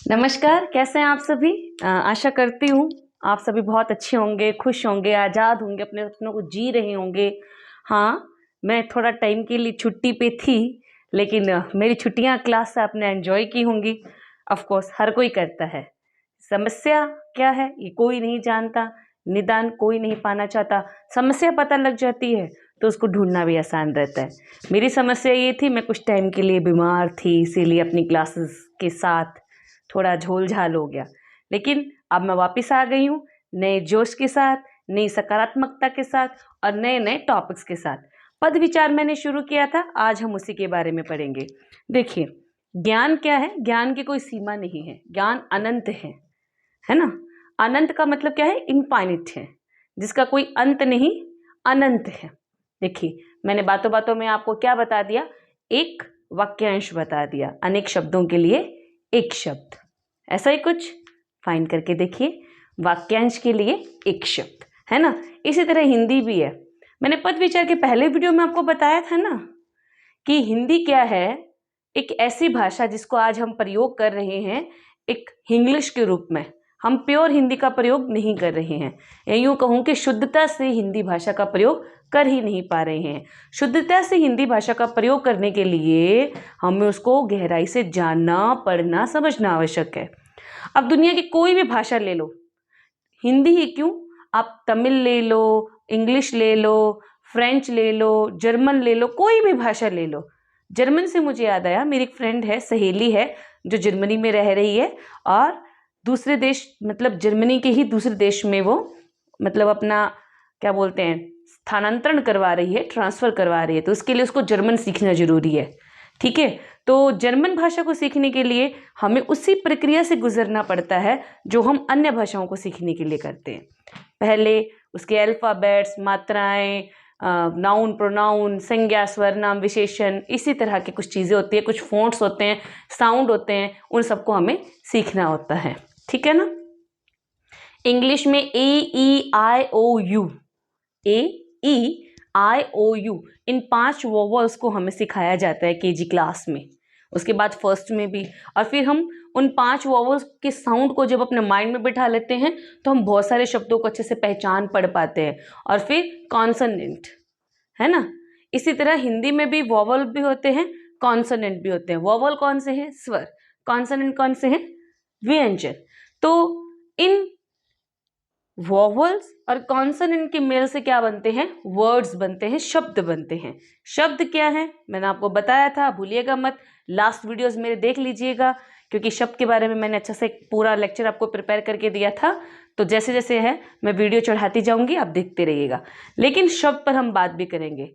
नमस्कार, कैसे हैं आप सभी। आशा करती हूँ आप सभी बहुत अच्छे होंगे, खुश होंगे, आज़ाद होंगे, अपने सपनों को जी रहे होंगे। हाँ, मैं थोड़ा टाइम के लिए छुट्टी पे थी, लेकिन मेरी छुट्टियाँ क्लास से आपने एंजॉय की होंगी। ऑफ कोर्स हर कोई करता है। समस्या क्या है ये कोई नहीं जानता, निदान कोई नहीं पाना चाहता। समस्या पता लग जाती है तो उसको ढूंढना भी आसान रहता है। मेरी समस्या ये थी, मैं कुछ टाइम के लिए बीमार थी, इसीलिए अपनी क्लासेस के साथ थोड़ा झोल झाल हो गया। लेकिन अब मैं वापस आ गई हूँ, नए जोश के साथ, नई सकारात्मकता के साथ और नए नए टॉपिक्स के साथ। पद विचार मैंने शुरू किया था, आज हम उसी के बारे में पढ़ेंगे। देखिए, ज्ञान क्या है? ज्ञान की कोई सीमा नहीं है, ज्ञान अनंत है ना। अनंत का मतलब क्या है? इनफाइनिट है, जिसका कोई अंत नहीं, अनंत है। देखिए, मैंने बातों बातों में आपको क्या बता दिया? एक वाक्यांश बता दिया, अनेक शब्दों के लिए एक शब्द, ऐसा ही कुछ फाइंड करके देखिए। वाक्यांश के लिए एक शब्द, है ना। इसी तरह हिंदी भी है। मैंने पद विचार के पहले वीडियो में आपको बताया था ना कि हिंदी क्या है। एक ऐसी भाषा जिसको आज हम प्रयोग कर रहे हैं एक इंग्लिश के रूप में। हम प्योर हिंदी का प्रयोग नहीं कर रहे हैं, या यूँ कहूँ कि शुद्धता से हिंदी भाषा का प्रयोग कर ही नहीं पा रहे हैं। शुद्धता से हिंदी भाषा का प्रयोग करने के लिए हमें उसको गहराई से जानना, पढ़ना, समझना आवश्यक है। अब दुनिया की कोई भी भाषा ले लो, हिंदी ही क्यों, आप तमिल ले लो, इंग्लिश ले लो, फ्रेंच ले लो, जर्मन ले लो, कोई भी भाषा ले लो। जर्मन से मुझे याद आया, मेरी एक फ्रेंड है, सहेली है, जो जर्मनी में रह रही है और दूसरे देश, मतलब जर्मनी के ही दूसरे देश में वो मतलब अपना क्या बोलते हैं, स्थानांतरण करवा रही है, ट्रांसफ़र करवा रही है। तो उसके लिए उसको जर्मन सीखना ज़रूरी है। ठीक है, तो जर्मन भाषा को सीखने के लिए हमें उसी प्रक्रिया से गुजरना पड़ता है जो हम अन्य भाषाओं को सीखने के लिए करते हैं। पहले उसके अल्फ़ाबेट्स, मात्राएं, नाउन, प्रोनाउन, संज्ञा, सर्वनाम, विशेषण, इसी तरह की कुछ चीज़ें होती है, कुछ फ़ॉन्ट्स होते हैं, साउंड होते हैं, उन सबको हमें सीखना होता है। ठीक है ना। इंग्लिश में AEIOU, AEIOU, इन 5 वोवल्स को हमें सिखाया जाता है केजी क्लास में, उसके बाद फर्स्ट में भी। और फिर हम उन 5 वोवल्स के साउंड को जब अपने माइंड में बिठा लेते हैं तो हम बहुत सारे शब्दों को अच्छे से पहचान पढ़ पाते हैं। और फिर कॉन्सोनेंट, है ना। इसी तरह हिंदी में भी वोवल भी होते हैं, कॉन्सोनेंट भी होते हैं। वोवल कौन से हैं? स्वर। कॉन्सोनेंट कौन से हैं? व्यंजन। तो इन वोवल्स और कॉन्सोनेंट के मेल से क्या बनते हैं? वर्ड्स बनते हैं, शब्द बनते हैं। शब्द क्या है मैंने आपको बताया था, भूलिएगा मत, लास्ट वीडियोस मेरे देख लीजिएगा, क्योंकि शब्द के बारे में मैंने अच्छा से पूरा लेक्चर आपको प्रिपेयर करके दिया था। तो जैसे जैसे है मैं वीडियो चढ़ाती जाऊंगी, आप देखते रहिएगा। लेकिन शब्द पर हम बात भी करेंगे।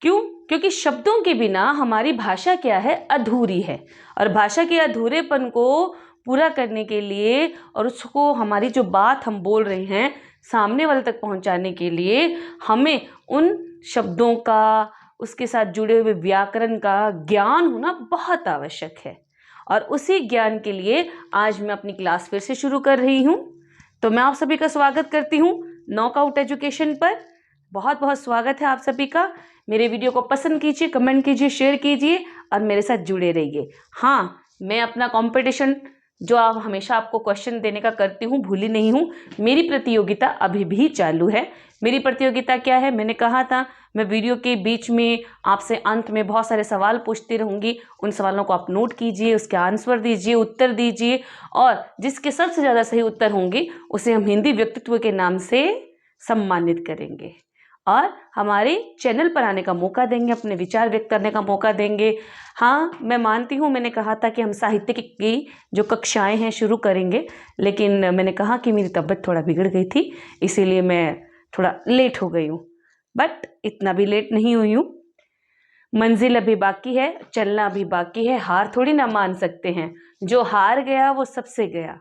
क्यों? क्योंकि शब्दों के बिना हमारी भाषा क्या है? अधूरी है। और भाषा के अधूरेपन को पूरा करने के लिए और उसको, हमारी जो बात हम बोल रहे हैं, सामने वाले तक पहुंचाने के लिए हमें उन शब्दों का, उसके साथ जुड़े हुए व्याकरण का ज्ञान होना बहुत आवश्यक है। और उसी ज्ञान के लिए आज मैं अपनी क्लास फिर से शुरू कर रही हूँ। तो मैं आप सभी का स्वागत करती हूँ नॉकआउट एजुकेशन पर। बहुत बहुत स्वागत है आप सभी का। मेरे वीडियो को पसंद कीजिए, कमेंट कीजिए, शेयर कीजिए और मेरे साथ जुड़े रहिए। हाँ, मैं अपना कंपटीशन जो आप हमेशा आपको क्वेश्चन देने का करती हूँ, भूली नहीं हूँ। मेरी प्रतियोगिता अभी भी चालू है। मेरी प्रतियोगिता क्या है? मैंने कहा था मैं वीडियो के बीच में आपसे अंत में बहुत सारे सवाल पूछती रहूँगी। उन सवालों को आप नोट कीजिए, उसके आंसर दीजिए, उत्तर दीजिए, और जिसके सबसे ज़्यादा सही उत्तर होंगे उसे हम हिंदी व्यक्तित्व के नाम से सम्मानित करेंगे और हमारे चैनल पर आने का मौका देंगे, अपने विचार व्यक्त करने का मौका देंगे। हाँ, मैं मानती हूँ, मैंने कहा था कि हम साहित्य की जो कक्षाएं हैं शुरू करेंगे, लेकिन मैंने कहा कि मेरी तबीयत थोड़ा बिगड़ गई थी, इसीलिए मैं थोड़ा लेट हो गई हूँ। बट इतना भी लेट नहीं हुई हूँ। मंजिल अभी बाकी है, चलना अभी बाकी है, हार थोड़ी ना मान सकते हैं। जो हार गया वो सबसे गया,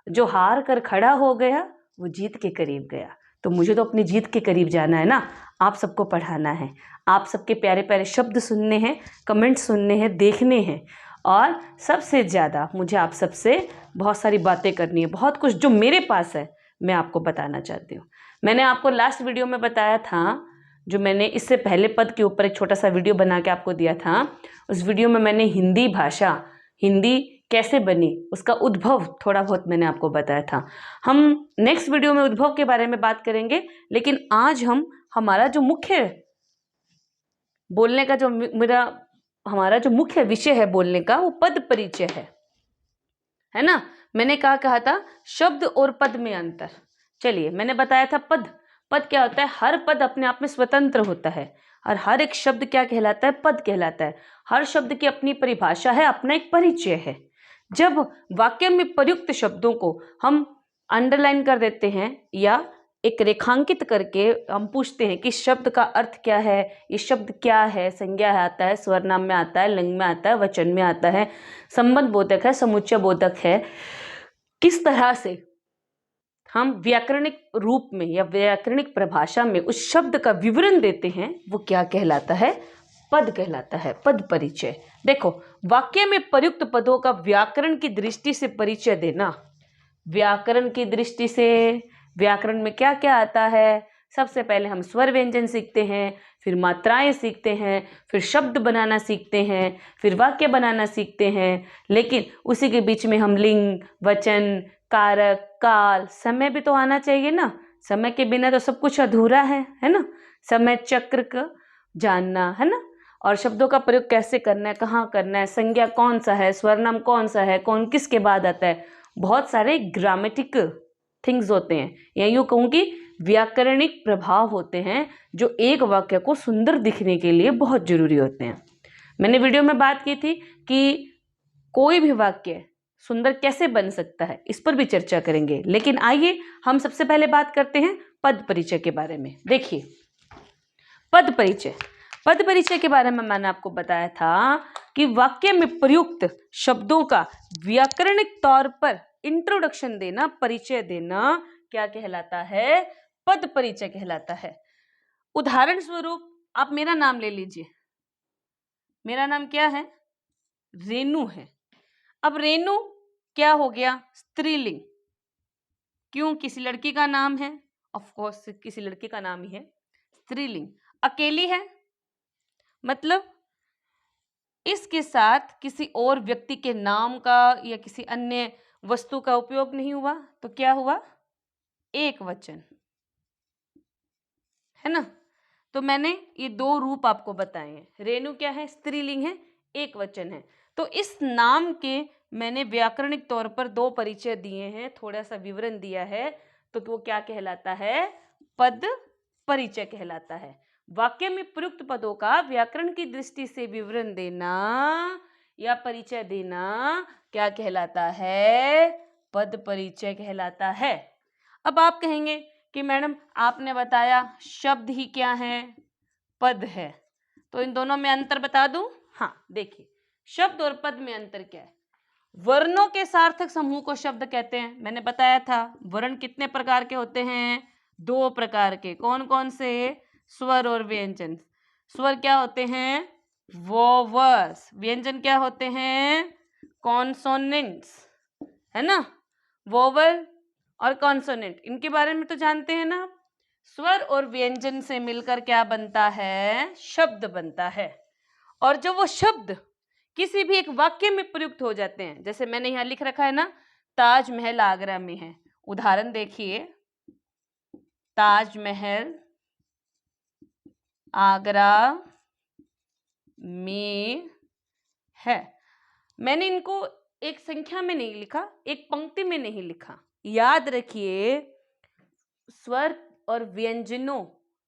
जो हार कर खड़ा हो गया वो जीत के करीब गया। तो मुझे तो अपनी जीत के करीब जाना है ना, आप सबको पढ़ाना है, आप सबके प्यारे प्यारे शब्द सुनने हैं, कमेंट सुनने हैं, देखने हैं, और सबसे ज़्यादा मुझे आप सबसे बहुत सारी बातें करनी है। बहुत कुछ जो मेरे पास है मैं आपको बताना चाहती हूँ। मैंने आपको लास्ट वीडियो में बताया था, जो मैंने इससे पहले पद के ऊपर एक छोटा सा वीडियो बना के आपको दिया था, उस वीडियो में मैंने हिंदी भाषा, हिंदी कैसे बनी, उसका उद्भव थोड़ा बहुत मैंने आपको बताया था। हम नेक्स्ट वीडियो में उद्भव के बारे में बात करेंगे, लेकिन आज हम हमारा जो मुख्य बोलने का हमारा जो मुख्य विषय है बोलने का, वो पद परिचय है ना। मैंने कहा था शब्द और पद में अंतर। चलिए, मैंने बताया था पद क्या होता है, हर पद अपने आप में स्वतंत्र होता है और हर एक शब्द क्या कहलाता है, पद कहलाता है। हर शब्द की अपनी परिभाषा है, अपना एक परिचय है। जब वाक्य में प्रयुक्त शब्दों को हम अंडरलाइन कर देते हैं या एक रेखांकित करके हम पूछते हैं कि शब्द का अर्थ क्या है, ये शब्द क्या है, संज्ञा आता है, स्वरनाम में आता है, लिंग में आता है, वचन में आता है, संबंध बोधक है, समुच्चय बोधक है, किस तरह से हम व्याकरणिक रूप में या व्याकरणिक परिभाषा में उस शब्द का विवरण देते हैं, वो क्या कहलाता है, पद कहलाता है, पद परिचय। देखो, वाक्य में प्रयुक्त पदों का व्याकरण की दृष्टि से परिचय देना। व्याकरण की दृष्टि से व्याकरण में क्या क्या आता है, सबसे पहले हम स्वर व्यंजन सीखते हैं, फिर मात्राएं सीखते हैं, फिर शब्द बनाना सीखते हैं, फिर वाक्य बनाना सीखते हैं। लेकिन उसी के बीच में हम लिंग, वचन, कारक, काल, समय भी तो आना चाहिए ना। समय के बिना तो सब कुछ अधूरा है ना। समय चक्र का जानना है ना, और शब्दों का प्रयोग कैसे करना है, कहाँ करना है, संज्ञा कौन सा है, स्वरनाम कौन सा है, कौन किसके बाद आता है, बहुत सारे ग्रामेटिकल थिंग्स होते हैं, या यूँ कहूँ कि व्याकरणिक प्रभाव होते हैं जो एक वाक्य को सुंदर दिखने के लिए बहुत जरूरी होते हैं। मैंने वीडियो में बात की थी कि कोई भी वाक्य सुंदर कैसे बन सकता है, इस पर भी चर्चा करेंगे। लेकिन आइए हम सबसे पहले बात करते हैं पद परिचय के बारे में। देखिए, पद परिचय के बारे में मैंने आपको बताया था कि वाक्य में प्रयुक्त शब्दों का व्याकरणिक तौर पर इंट्रोडक्शन देना, परिचय देना क्या कहलाता है, पद परिचय कहलाता है। उदाहरण स्वरूप आप मेरा नाम ले लीजिए। मेरा नाम क्या है, रेनू है। अब रेनू क्या हो गया, स्त्रीलिंग। क्यों, किसी लड़की का नाम है, ऑफ कोर्स किसी लड़की का नाम ही है। स्त्रीलिंग, अकेली है, मतलब इसके साथ किसी और व्यक्ति के नाम का या किसी अन्य वस्तु का उपयोग नहीं हुआ, तो क्या हुआ, एक वचन, है ना। तो मैंने ये दो रूप आपको बताए हैं। रेणु क्या है, स्त्रीलिंग है, एक वचन है। तो इस नाम के मैंने व्याकरणिक तौर पर दो परिचय दिए हैं, थोड़ा सा विवरण दिया है, तो वो क्या कहलाता है, पद परिचय कहलाता है। वाक्य में प्रयुक्त पदों का व्याकरण की दृष्टि से विवरण देना या परिचय देना क्या कहलाता है, पद परिचय कहलाता है। अब आप कहेंगे कि मैडम आपने बताया शब्द ही क्या है, पद है, तो इन दोनों में अंतर बता दूं। हाँ, देखिए, शब्द और पद में अंतर क्या है। वर्णों के सार्थक समूह को शब्द कहते हैं। मैंने बताया था वर्ण कितने प्रकार के होते हैं, दो प्रकार के। कौन कौन से, स्वर और व्यंजन। स्वर क्या होते हैं, वोवल्स। व्यंजन क्या होते हैं, कॉन्सोनेंट्स, है ना। वोवल और कॉन्सोनेंट, इनके बारे में तो जानते हैं ना। स्वर और व्यंजन से मिलकर क्या बनता है, शब्द बनता है। और जो वो शब्द किसी भी एक वाक्य में प्रयुक्त हो जाते हैं, जैसे मैंने यहाँ लिख रखा है ना, ताजमहल आगरा में है। उदाहरण देखिए, ताजमहल आगरा में है। मैंने इनको एक संख्या में नहीं लिखा, एक पंक्ति में नहीं लिखा। याद रखिए, स्वर और व्यंजनों,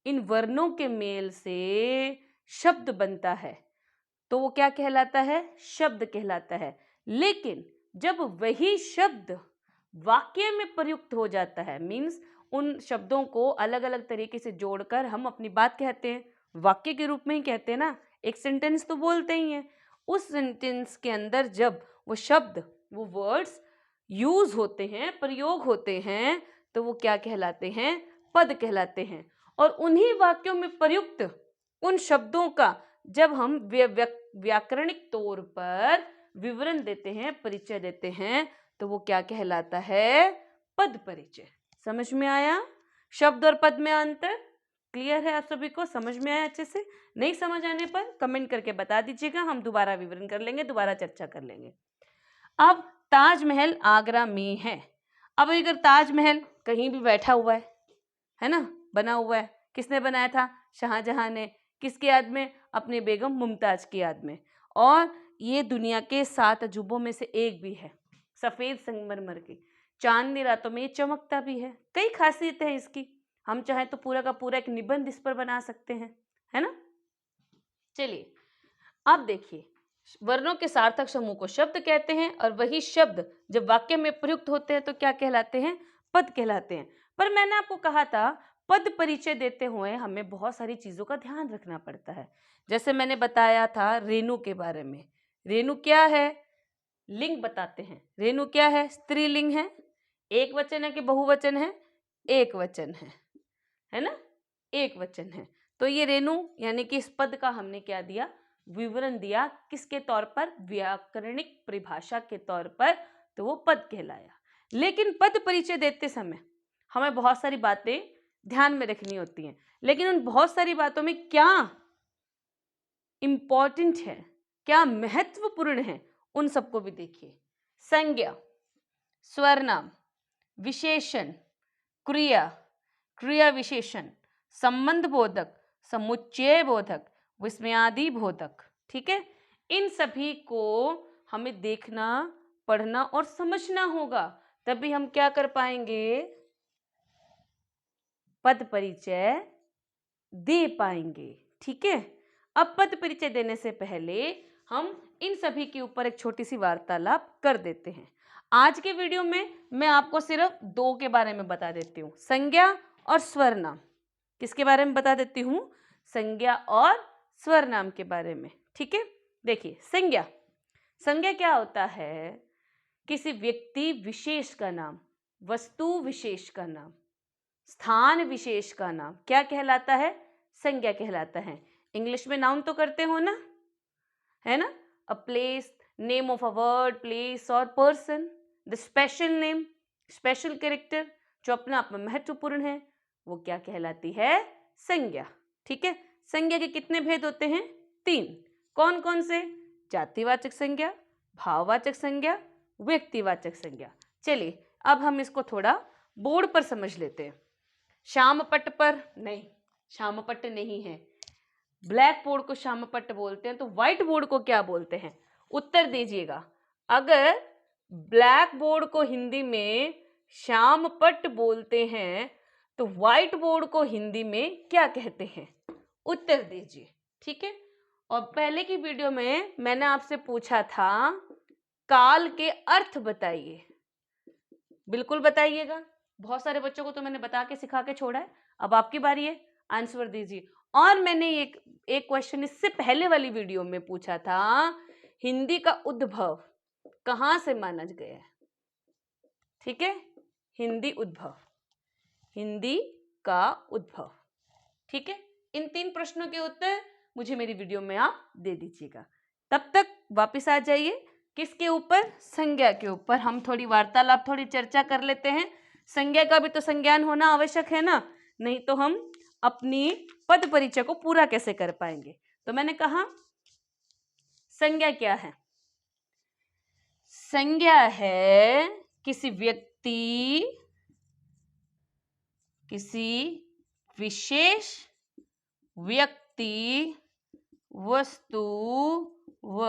इन वर्णों के मेल से शब्द बनता है, तो वो क्या कहलाता है, शब्द कहलाता है। लेकिन जब वही शब्द वाक्य में प्रयुक्त हो जाता है, मीन्स उन शब्दों को अलग अलग तरीके से जोड़कर हम अपनी बात कहते हैं, वाक्य के रूप में ही कहते हैं ना, एक सेंटेंस तो बोलते ही हैं। उस सेंटेंस के अंदर जब वो शब्द, वो वर्ड्स यूज होते हैं, प्रयोग होते हैं, तो वो क्या कहलाते हैं, पद कहलाते हैं। और उन्हीं वाक्यों में प्रयुक्त उन शब्दों का जब हम व्याकरणिक तौर पर विवरण देते हैं, परिचय देते हैं, तो वो क्या कहलाता है, पद परिचय। समझ में आया शब्द और पद में अंतर? क्लियर है आप सभी को, समझ में आया अच्छे से? नहीं समझ आने पर कमेंट करके बता दीजिएगा, हम दोबारा विवरण कर लेंगे, दोबारा चर्चा कर लेंगे। अब ताजमहल आगरा में है। अब अगर ताजमहल कहीं भी बैठा हुआ है ना, बना हुआ है, किसने बनाया था? शाहजहां ने। किसकी याद में? अपनी बेगम मुमताज की याद में। और ये दुनिया के 7 अजूबों में से एक भी है, सफेद संगमरमर की। चांदनी रातों में ये चमकता भी है। कई खासियतें हैं इसकी, हम चाहे तो पूरा का पूरा एक निबंध इस पर बना सकते हैं, है ना। चलिए अब देखिए, वर्णों के सार्थक समूह को शब्द कहते हैं, और वही शब्द जब वाक्य में प्रयुक्त होते हैं तो क्या कहलाते हैं? पद कहलाते हैं। पर मैंने आपको कहा था पद परिचय देते हुए हमें बहुत सारी चीजों का ध्यान रखना पड़ता है। जैसे मैंने बताया था रेणु के बारे में। रेणु क्या है? लिंग बताते हैं। रेणु क्या है? स्त्रीलिंग है। एक वचन है कि बहुवचन है? एक वचन है ना, एक वचन है। तो ये रेणु यानी कि इस पद का हमने क्या दिया? विवरण दिया। किसके तौर पर? व्याकरणिक परिभाषा के तौर पर, तो वो पद कहलाया। लेकिन पद परिचय देते समय हमें बहुत सारी बातें ध्यान में रखनी होती हैं। लेकिन उन बहुत सारी बातों में क्या इंपॉर्टेंट है, क्या महत्वपूर्ण है, उन सबको भी देखिए। संज्ञा, स्वरनाम, विशेषण, क्रिया, क्रिया विशेषण, संबंध बोधक, समुच्चय बोधक, विस्मयादि बोधक। ठीक है, इन सभी को हमें देखना, पढ़ना और समझना होगा, तभी हम क्या कर पाएंगे? पद परिचय दे पाएंगे। ठीक है, अब पद परिचय देने से पहले हम इन सभी के ऊपर एक छोटी सी वार्तालाप कर देते हैं। आज के वीडियो में मैं आपको सिर्फ 2 के बारे में बता देती हूँ, संज्ञा और स्वरनाम। किसके बारे में बता देती हूँ? संज्ञा और स्वरनाम के बारे में। ठीक है, देखिए संज्ञा, संज्ञा क्या होता है? किसी व्यक्ति विशेष का नाम, वस्तु विशेष का नाम, स्थान विशेष का नाम क्या कहलाता है? संज्ञा कहलाता है। इंग्लिश में नाउन तो करते हो ना, है ना? A place, name of a word, place और person, the special name, special character जो अपने आप में महत्वपूर्ण है, वो क्या कहलाती है? संज्ञा। ठीक है, संज्ञा के कितने भेद होते हैं? 3। कौन कौन से? जातिवाचक संज्ञा, भाववाचक संज्ञा, व्यक्तिवाचक संज्ञा। चलिए अब हम इसको थोड़ा बोर्ड पर समझ लेते हैं। श्यामपट्ट पर नहीं, श्यामपट्ट नहीं है। ब्लैक बोर्ड को श्यामपट्ट बोलते हैं, तो व्हाइट बोर्ड को क्या बोलते हैं? उत्तर दीजिएगा। अगर ब्लैक बोर्ड को हिंदी में श्यामपट्ट बोलते हैं तो व्हाइट बोर्ड को हिंदी में क्या कहते हैं? उत्तर दीजिए। ठीक है, और पहले की वीडियो में मैंने आपसे पूछा था काल के अर्थ बताइए, बिल्कुल बताइएगा। बहुत सारे बच्चों को तो मैंने बता के सिखा के छोड़ा है, अब आपकी बारी है, आंसर दीजिए। और मैंने एक क्वेश्चन इससे पहले वाली वीडियो में पूछा था, हिंदी का उद्भव कहां से माना गया है? ठीक है, हिंदी उद्भव, हिंदी का उद्भव। ठीक है, इन 3 प्रश्नों के उत्तर मुझे मेरी वीडियो में आप दे दीजिएगा। तब तक वापस आ जाइए किसके ऊपर? संज्ञा के ऊपर। हम थोड़ी वार्तालाप, थोड़ी चर्चा कर लेते हैं। संज्ञा का भी तो संज्ञान होना आवश्यक है ना, नहीं तो हम अपनी पद परिचय को पूरा कैसे कर पाएंगे। तो मैंने कहा संज्ञा क्या है? संज्ञा है किसी व्यक्ति, किसी विशेष व्यक्ति, वस्तु व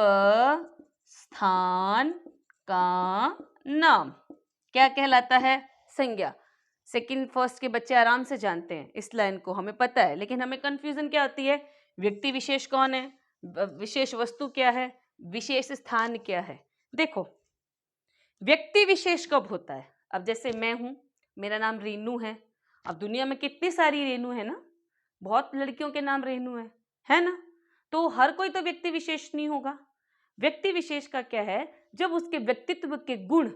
स्थान का नाम क्या कहलाता है? संज्ञा। सेकंड फर्स्ट के बच्चे आराम से जानते हैं इस लाइन को, हमें पता है, लेकिन हमें कंफ्यूजन क्या होती है? व्यक्ति विशेष कौन है, विशेष वस्तु क्या है, विशेष स्थान क्या है। देखो, व्यक्ति विशेष कब होता है? अब जैसे मैं हूं, मेरा नाम रेनू है। अब दुनिया में कितनी सारी रेनू है ना, बहुत लड़कियों के नाम रेनू है ना, तो हर कोई तो व्यक्ति विशेष नहीं होगा। व्यक्ति विशेष का क्या है? जब उसके व्यक्तित्व के गुण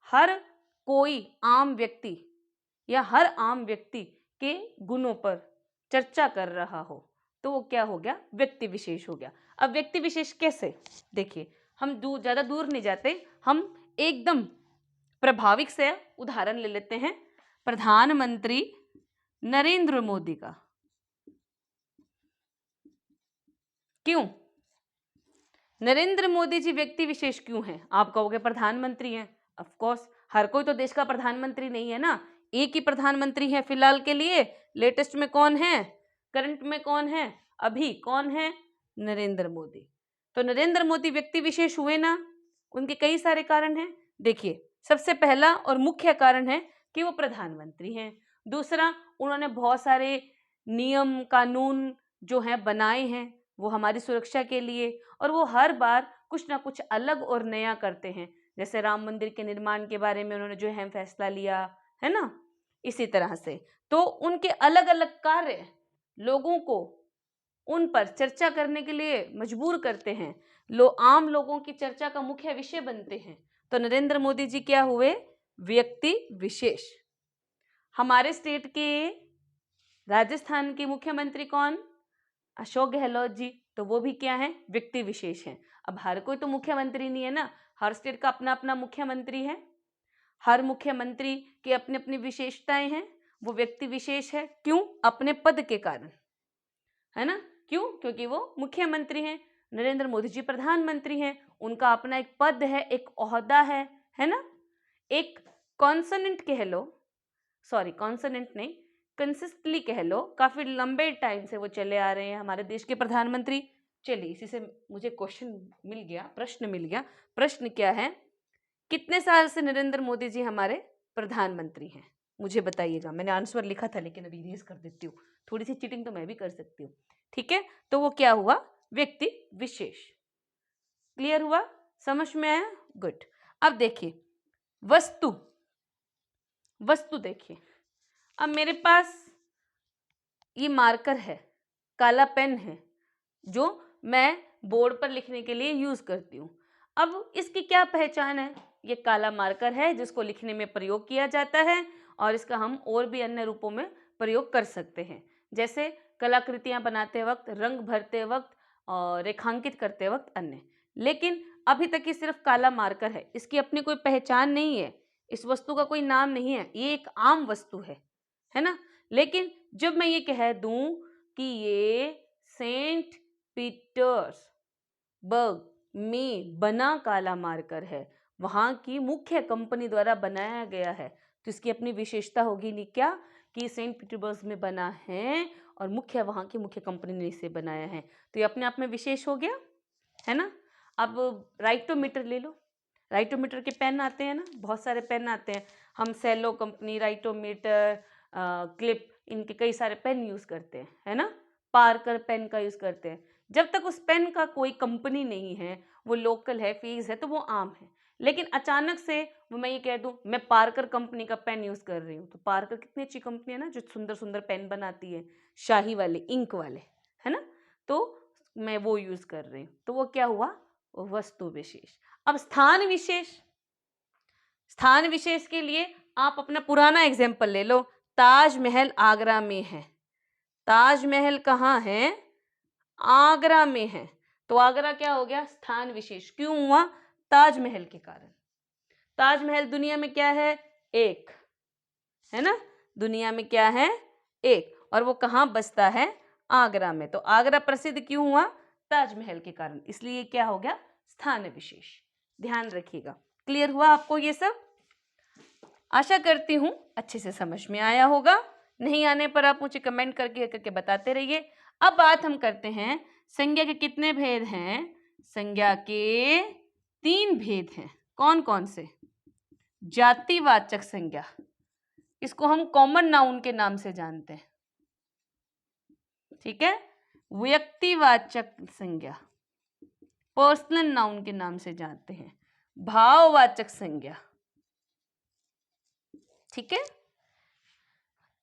हर कोई आम व्यक्ति या हर आम व्यक्ति के गुणों पर चर्चा कर रहा हो, तो वो क्या हो गया? व्यक्ति विशेष हो गया। अब व्यक्ति विशेष कैसे? देखिए, हम ज्यादा दूर नहीं जाते, हम एकदम प्रभाविक से उदाहरण ले लेते हैं। प्रधानमंत्री नरेंद्र मोदी का। क्यों? नरेंद्र मोदी जी व्यक्ति विशेष क्यों हैं? आप कहोगे प्रधानमंत्री हैं। ऑफ कोर्स, हर कोई तो देश का प्रधानमंत्री नहीं है ना, एक ही प्रधानमंत्री है फिलहाल के लिए। लेटेस्ट में कौन है, करंट में कौन है, अभी कौन है? नरेंद्र मोदी। तो नरेंद्र मोदी व्यक्ति विशेष हुए ना, उनके कई सारे कारण हैं। देखिए, सबसे पहला और मुख्य कारण है कि वो प्रधानमंत्री हैं। दूसरा, उन्होंने बहुत सारे नियम कानून जो हैं बनाए हैं वो हमारी सुरक्षा के लिए, और वो हर बार कुछ ना कुछ अलग और नया करते हैं। जैसे राम मंदिर के निर्माण के बारे में उन्होंने जो है फैसला लिया है ना, इसी तरह से तो उनके अलग अलग कार्य लोगों को उन पर चर्चा करने के लिए मजबूर करते हैं, आम लोगों की चर्चा का मुख्य विषय बनते हैं। तो नरेंद्र मोदी जी क्या हुए? व्यक्ति विशेष। हमारे स्टेट के राजस्थान के मुख्यमंत्री कौन? अशोक गहलोत जी। तो वो भी क्या है? व्यक्ति विशेष हैं। अब हर कोई तो मुख्यमंत्री नहीं है ना, हर स्टेट का अपना अपना मुख्यमंत्री है, हर मुख्यमंत्री की अपनी अपनी विशेषताएं हैं। वो व्यक्ति विशेष है, क्यों? अपने पद के कारण, है ना। क्यों? क्योंकि वो मुख्यमंत्री हैं। नरेंद्र मोदी जी प्रधानमंत्री हैं, उनका अपना एक पद है, एक ओहदा है ना। एक कॉन्सोनेंट कह लो, सॉरी कॉन्सोनेंट नहीं, कंसिस्टेंटली कह लो, काफी लंबे टाइम से वो चले आ रहे हैं हमारे देश के प्रधानमंत्री। चलिए, इसी से मुझे क्वेश्चन मिल गया, प्रश्न मिल गया। प्रश्न क्या है? कितने साल से नरेंद्र मोदी जी हमारे प्रधानमंत्री हैं? मुझे बताइएगा। मैंने आंसर लिखा था लेकिन अभी इरेज कर देती हूँ, थोड़ी सी चीटिंग तो मैं भी कर सकती हूँ। ठीक है, तो वो क्या हुआ? व्यक्ति विशेष। क्लियर हुआ? समझ में आया? गुड। अब देखिए, वस्तु देखिए, अब मेरे पास ये मार्कर है, काला पेन है, जो मैं बोर्ड पर लिखने के लिए यूज करती हूँ। अब इसकी क्या पहचान है? ये काला मार्कर है जिसको लिखने में प्रयोग किया जाता है, और इसका हम और भी अन्य रूपों में प्रयोग कर सकते हैं, जैसे कलाकृतियां बनाते वक्त, रंग भरते वक्त और रेखांकित करते वक्त अन्य। लेकिन अभी तक ये सिर्फ काला मार्कर है, इसकी अपनी कोई पहचान नहीं है, इस वस्तु का कोई नाम नहीं है, ये एक आम वस्तु है ना। लेकिन जब मैं ये कह दूं कि ये सेंट पीटर्सबर्ग में बना काला मार्कर है, वहां की मुख्य कंपनी द्वारा बनाया गया है, तो इसकी अपनी विशेषता होगी नहीं क्या, कि सेंट पीटर्सबर्ग में बना है और वहां की मुख्य कंपनी ने इसे बनाया है, तो ये अपने आप में विशेष हो गया, है ना। अब राइटोमीटर ले लो, राइटोमीटर के पेन आते हैं ना, बहुत सारे पेन आते हैं, हम सेलो कंपनी, राइटोमीटर, क्लिप, इनके कई सारे पेन यूज करते हैं, है ना। पार्कर पेन का यूज करते हैं। जब तक उस पेन का कोई कंपनी नहीं है, वो लोकल है, फीस है, तो वो आम है। लेकिन अचानक से वो मैं ये कह दूं मैं पार्कर कंपनी का पेन यूज कर रही हूँ, तो पार्कर कितनी अच्छी कंपनी है ना, जो सुंदर सुंदर पेन बनाती है, शाही वाले, इंक वाले, है ना। तो मैं वो यूज कर रही हूँ, तो वो क्या हुआ? वस्तु विशेष। अब स्थान विशेष, स्थान विशेष के लिए आप अपना पुराना एग्जाम्पल ले लो, ताजमहल आगरा में है। ताजमहल कहाँ है? आगरा में है। तो आगरा क्या हो गया? स्थान विशेष। क्यों हुआ? ताजमहल के कारण। ताजमहल दुनिया में क्या है? एक, है ना। दुनिया में क्या है? एक, और वो कहाँ बसता है? आगरा में। तो आगरा प्रसिद्ध क्यों हुआ? ताजमहल के कारण। इसलिए क्या हो गया? स्थान विशेष। ध्यान रखिएगा। क्लियर हुआ आपको ये सब? आशा करती हूं अच्छे से समझ में आया होगा। नहीं आने पर आप मुझे कमेंट करके बताते रहिए। अब बात हम करते हैं, संज्ञा के कितने भेद हैं? संज्ञा के 3 भेद हैं। कौन कौन से? जातिवाचक संज्ञा, इसको हम कॉमन नाउन के नाम से जानते हैं, ठीक है। व्यक्तिवाचक संज्ञा पर्सनल नाउन के नाम से जानते हैं। भाववाचक संज्ञा, ठीक है।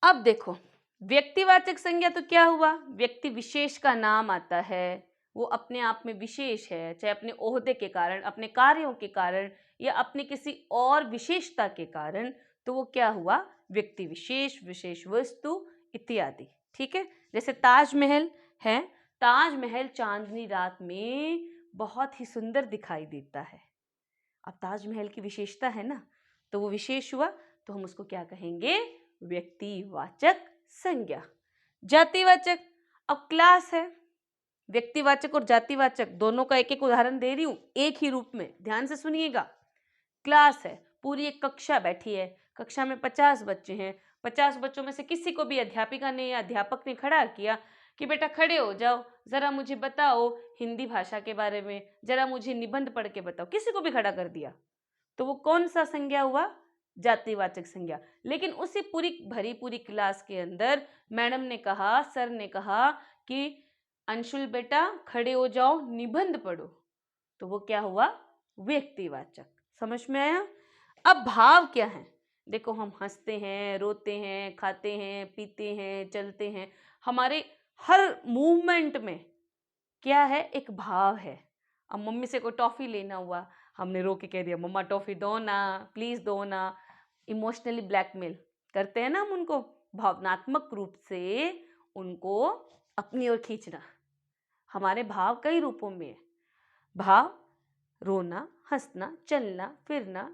अब देखो, व्यक्तिवाचक संज्ञा तो क्या हुआ? व्यक्ति विशेष का नाम आता है, वो अपने आप में विशेष है, चाहे अपने ओहदे के कारण, अपने कार्यों के कारण, या अपनी किसी और विशेषता के कारण, तो वो क्या हुआ? व्यक्ति विशेष, विशेष वस्तु इत्यादि, ठीक है। जैसे ताजमहल है, ताजमहल चांदनी रात में बहुत ही सुंदर दिखाई देता है। अब ताजमहल की विशेषता है ना, तो वो विशेष हुआ, तो हम उसको क्या कहेंगे? व्यक्तिवाचक संज्ञा। जातिवाचक, अब क्लास है, व्यक्तिवाचक और जातिवाचक दोनों का एक एक उदाहरण दे रही हूँ एक ही रूप में, ध्यान से सुनिएगा। क्लास है, पूरी एक कक्षा बैठी है, कक्षा में 50 बच्चे हैं, 50 बच्चों में से किसी को भी अध्यापिका ने या अध्यापक ने खड़ा किया कि बेटा खड़े हो जाओ, जरा मुझे बताओ हिंदी भाषा के बारे में, जरा मुझे निबंध पढ़ के बताओ, किसी को भी खड़ा कर दिया, तो वो कौन सा संज्ञा हुआ? जातिवाचक संज्ञा। लेकिन उसी पूरी भरी पूरी क्लास के अंदर मैडम ने कहा, सर ने कहा कि अंशुल बेटा खड़े हो जाओ, निबंध पढ़ो, तो वो क्या हुआ? व्यक्तिवाचक। समझ में आया? अब भाव क्या है? देखो, हम हंसते हैं, रोते हैं, खाते हैं, पीते हैं, चलते हैं, हमारे हर मूवमेंट में क्या है? एक भाव है। अब मम्मी से कोई टॉफी लेना हुआ, हमने रो के कह दिया मम्मा टॉफी दो ना, प्लीज दो ना। इमोशनली ब्लैकमेल करते हैं ना हम उनको, भावनात्मक रूप से उनको अपनी ओर खींचना। हमारे भाव कई रूपों में है। भाव रोना, हंसना, चलना फिरना,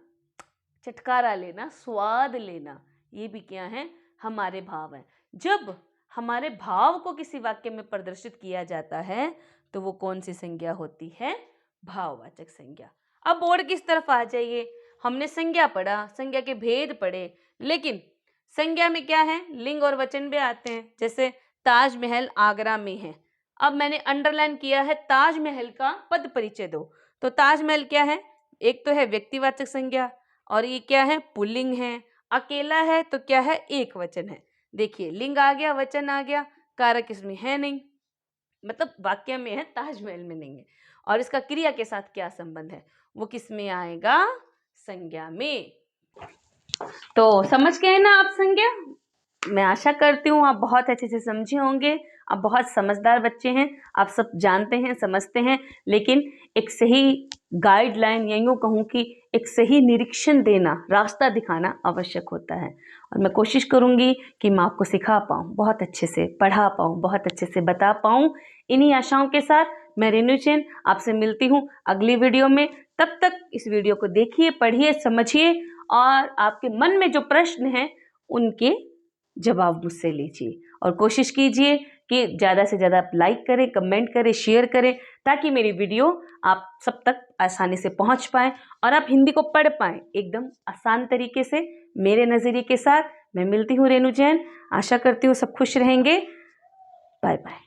चटकारा लेना, स्वाद लेना, ये भी क्या है? हमारे भाव हैं। जब हमारे भाव को किसी वाक्य में प्रदर्शित किया जाता है तो वो कौन सी संज्ञा होती है? भाववाचक संज्ञा। अब बोर्ड किस तरफ आ जाइए, हमने संज्ञा पढ़ा, संज्ञा के भेद पढ़े, लेकिन संज्ञा में क्या है? लिंग और वचन भी आते हैं। जैसे ताजमहल आगरा में है, अब मैंने अंडरलाइन किया है ताजमहल का पद परिचय दो, तो ताजमहल क्या है? एक तो है व्यक्तिवाचक संज्ञा, और ये क्या है? पुल्लिंग है। अकेला है तो क्या है? एक वचन है। देखिए, लिंग आ गया, वचन आ गया, कारक इसमें है नहीं, मतलब वाक्य में है, ताजमहल में नहीं है। और इसका क्रिया के साथ क्या संबंध है? वो किस में आएगा? संज्ञा में। तो समझ गए ना आप संज्ञा? मैं आशा करती हूँ आप बहुत अच्छे से समझे होंगे। आप बहुत समझदार बच्चे हैं, आप सब जानते हैं, समझते हैं, लेकिन एक सही गाइडलाइन या यूँ कहूँ कि एक सही निरीक्षण देना, रास्ता दिखाना आवश्यक होता है। और मैं कोशिश करूँगी कि मैं आपको सिखा पाऊँ, बहुत अच्छे से पढ़ा पाऊँ, बहुत अच्छे से बता पाऊँ। इन्हीं आशाओं के साथ मैं रेणु जैन आपसे मिलती हूँ अगली वीडियो में। तब तक इस वीडियो को देखिए, पढ़िए, समझिए, और आपके मन में जो प्रश्न हैं उनके जवाब मुझसे लीजिए। और कोशिश कीजिए कि ज़्यादा से ज़्यादा आप लाइक करें, कमेंट करें, शेयर करें, ताकि मेरी वीडियो आप सब तक आसानी से पहुंच पाए और आप हिंदी को पढ़ पाएं एकदम आसान तरीके से मेरे नज़रिए के साथ। मैं मिलती हूँ रेणु जैन, आशा करती हूँ सब खुश रहेंगे। Bye bye.